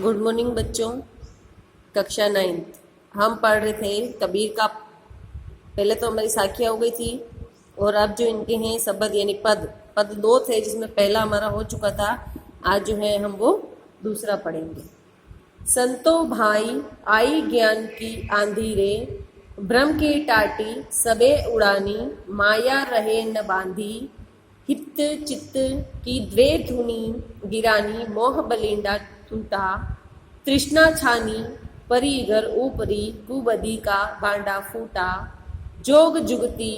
Good morning बच्चों। कक्षा 9th हम पढ़ रहे थे कबीर का। पहले तो हमारी साखियाँ हो गई थी और अब जो इनके हैं शब्द यानी पद पद 2 थे, जिसमें पहला हमारा हो चुका था। आज जो है हम वो दूसरा पढ़ेंगे। संतो भाई आई ज्ञान की आंधी रे, भ्रम की टाटी सबे उड़ानी, माया रहे न बांधी, हित चित्त की द्वे धुनी गिरानी, मोह बलिंडा टूटा, तृष्णा छानी परी घर ऊपरी, कुबदी का बांडा फूटा, जोग जुगती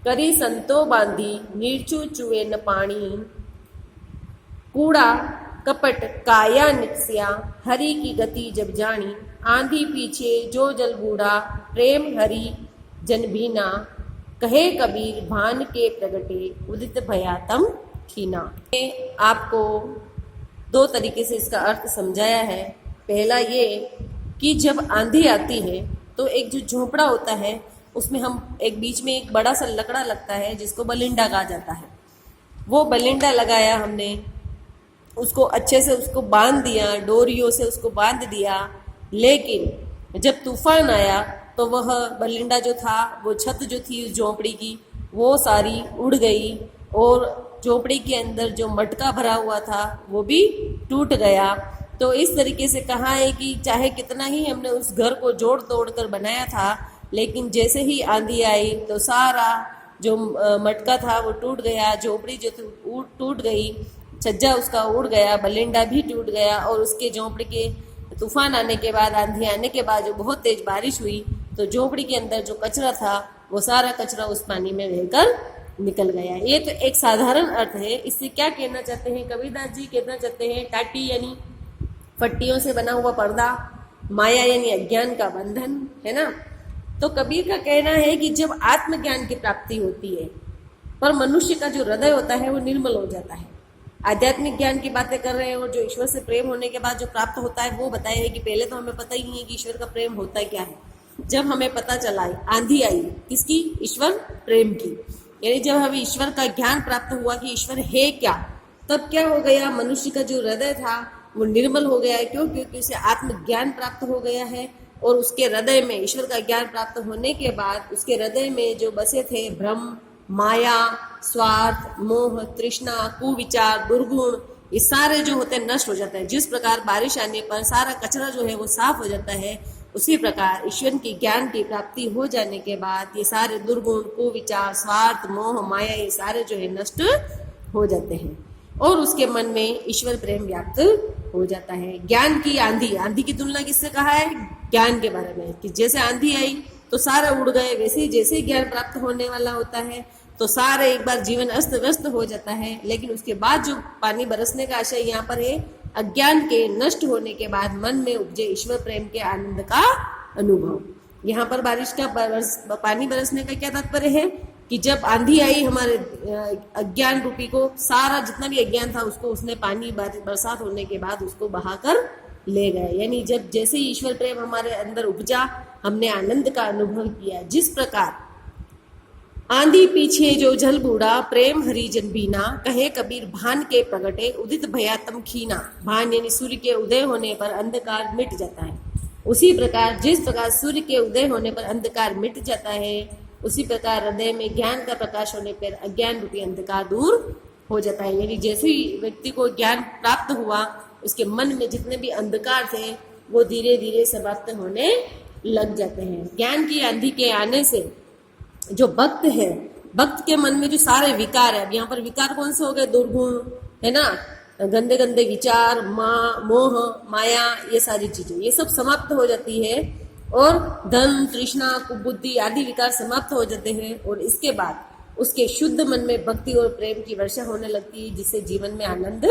करी संतो बांधी, नीरचू चुए न पानी, कूड़ा कपट काया निकसिया, हरि की गति जब जानी, आंधी पीछे जो जल बूढ़ा, प्रेम हरि जन भीना, कहे कबीर भान के प्रगटे, उदित भयातम खीना। आपको 2 तरीके से इसका अर्थ समझाया है। पहला ये कि जब आंधी आती है तो एक जो झोपड़ा होता है उसमें हम एक बीच में एक बड़ा सा लकड़ा लगता है जिसको बलिंडा कहा जाता है। वो बलिंडा लगाया हमने, उसको अच्छे से उसको बांध दिया, डोरियों से उसको बांध दिया। लेकिन जब तूफान आया तो वह बलिंडा जो था, वो छत जो थी उस झोंपड़ी की, वो सारी उड़ गई और झोंपड़ी के अंदर जो मटका भरा हुआ था वो भी टूट गया। तो इस तरीके से कहा है कि चाहे कितना ही हमने उस घर को जोड़ तोड़ कर बनाया था, लेकिन जैसे ही आंधी आई तो सारा जो मटका था वो टूट गया, झोंपड़ी जो थी टूट गई, छज्जा उसका उड़ गया, बलिंडा भी टूट गया। और उसके झोंपड़ी के तूफान आने के बाद, आंधी आने के बाद जो बहुत तेज बारिश हुई तो झोंपड़ी के अंदर जो कचरा था वो सारा कचरा उस पानी में बहकर निकल गया। ये तो एक साधारण अर्थ है। इससे क्या कहना चाहते हैं कबीरदास जी? कहना चाहते हैं टाटी यानी फट्टियों से बना हुआ पर्दा, माया यानी अज्ञान का बंधन, है ना। तो कबीर का कहना है कि जब आत्मज्ञान की प्राप्ति होती है पर मनुष्य का जो हृदय होता है वो निर्मल हो जाता है। आध्यात्मिक ज्ञान की बातें कर रहे हैं और जो ईश्वर से प्रेम होने के बाद जो प्राप्त होता है वो बताया है कि पहले तो हमें पता ही नहीं है कि ईश्वर का प्रेम होता है क्या है। जब हमें पता चला, आंधी आई किसकी? ईश्वर प्रेम की। यानी जब हमें ईश्वर का ज्ञान प्राप्त हुआ कि ईश्वर है क्या, तब क्या हो गया? मनुष्य का जो हृदय था वो निर्मल हो गया है। क्यों? क्योंकि उसे आत्मज्ञान प्राप्त हो गया है। और उसके हृदय में ईश्वर का ज्ञान प्राप्त होने के बाद उसके हृदय में जो बसे थे भ्रम, माया, स्वार्थ, मोह, तृष्णा, कुविचार, दुर्गुण, ये सारे जो होते हैं नष्ट हो जाते हैं। जिस प्रकार बारिश आने पर सारा कचरा जो है वो साफ हो जाता है, उसी प्रकार ईश्वर की ज्ञान की प्राप्ति हो जाने के बाद ये सारे दुर्गुण, कुविचार, स्वार्थ, मोह, माया, ये सारे जो है नष्ट हो जाते हैं और उसके मन में ईश्वर प्रेम व्याप्त हो जाता है। ज्ञान की आंधी, आंधी की तुलना किससे कहा है? ज्ञान के बारे में, कि जैसे आंधी आई तो सारे उड़ गए, वैसे ही जैसे ज्ञान प्राप्त होने वाला होता है तो सारे एक बार जीवन अस्त व्यस्त हो जाता है। लेकिन उसके बाद जो पानी बरसने का आशय यहाँ पर है, अज्ञान के नष्ट होने के बाद मन में उपजे ईश्वर प्रेम के आनंद का अनुभव। यहाँ पर बारिश का पानी बरसने का क्या तात्पर्य है? कि जब आंधी आई हमारे अज्ञान रूपी को, सारा जितना भी अज्ञान था उसको उसने पानी बरसात होने के बाद उसको बहाकर ले गए। यानी जब जैसे ही ईश्वर प्रेम हमारे अंदर उपजा, हमने आनंद का अनुभव किया। जिस प्रकार आंधी पीछे जो जल बूढ़ा, प्रेम हरि जन बीना, कहे कबीर भान के प्रगटे, उदित भयातम खीना। भान यानी सूर्य के उदय होने पर अंधकार मिट जाता है। उसी प्रकार जिस प्रकार सूर्य के उदय होने पर अंधकार मिट जाता है, उसी प्रकार हृदय में ज्ञान का प्रकाश होने पर अज्ञान रूपी अंधकार दूर हो जाता है। यानी जैसे ही व्यक्ति को ज्ञान प्राप्त हुआ, उसके मन में जितने भी अंधकार थे वो धीरे धीरे समाप्त होने लग जाते हैं। ज्ञान की आंधी के आने से जो भक्त है, भक्त के मन में जो सारे विकार है, अब यहाँ पर विकार कौन से हो गए? दुर्गुण, है ना, गंदे गंदे विचार, मोह, माया, ये सारी चीजें ये सब समाप्त हो जाती है और धन, तृष्णा, कुबुद्धि आदि विकार समाप्त हो जाते हैं। और इसके बाद उसके शुद्ध मन में भक्ति और प्रेम की वर्षा होने लगती है, जिससे जीवन में आनंद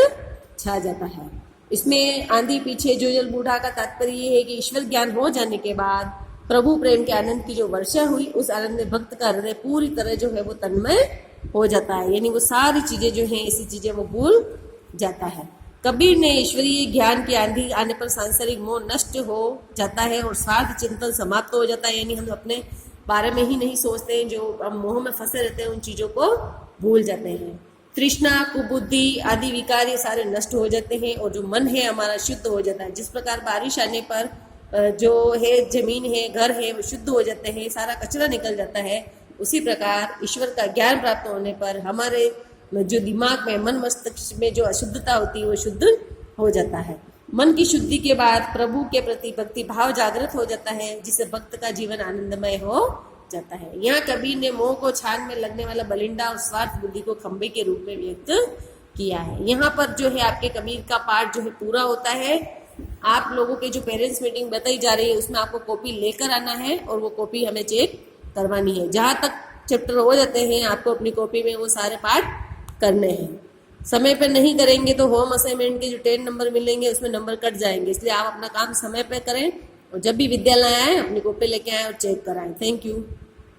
छा जाता है। इसमें आंधी पीछे जो जल बूढ़ा का तात्पर्य ये है कि ईश्वर ज्ञान हो जाने के बाद प्रभु प्रेम के आनंद की जो वर्षा हुई, उस आनंद में भक्त का हृदय पूरी तरह जो है वो तन्मय हो जाता है। यानी वो सारी चीजें जो हैं, ऐसी चीजें वो भूल जाता है। कबीर ने ईश्वरीय ज्ञान की आंधी आने पर सांसारिक मोह नष्ट हो जाता है और स्वार्थ चिंतन समाप्त हो जाता है। यानी हम अपने बारे में ही नहीं सोचते हैं, जो हम मोह में फंसे रहते हैं उन चीजों को भूल जाते हैं। तृष्णा कुबुद्धि आदि विकार ये सारे नष्ट हो जाते हैं और जो मन है हमारा शुद्ध हो जाता है। जिस प्रकार बारिश आने पर जो है जमीन है घर है वो शुद्ध हो जाते हैं, सारा कचरा निकल जाता है, उसी प्रकार ईश्वर का ज्ञान प्राप्त होने पर हमारे जो दिमाग में मन मस्तिष्क में जो अशुद्धता होती है वो शुद्ध हो जाता है। मन की शुद्धि के बाद प्रभु के प्रति भक्ति भाव जागृत हो जाता है, जिससे भक्त का जीवन आनंदमय हो जाता है। यहाँ कबीर ने मोह को छान में लगने वाला बलिंडा और स्वार्थ बुद्धि को खंबे के रूप में व्यक्त किया है। यहाँ पर जो है आपके कबीर का पाठ जो है पूरा होता है। आप लोगों के जो पेरेंट्स मीटिंग बताई जा रही है उसमें आपको कॉपी लेकर आना है और वो कॉपी हमें चेक करवानी है। जहाँ तक चैप्टर हो जाते हैं आपको अपनी कॉपी में वो सारे पाठ करने हैं। समय पर नहीं करेंगे तो होम असाइनमेंट के जो 10 नंबर मिलेंगे उसमें नंबर कट जाएंगे, इसलिए आप अपना काम समय पर करें और जब भी विद्यालय आए अपनी कॉपी लेके आए और चेक कराएं। Thank you.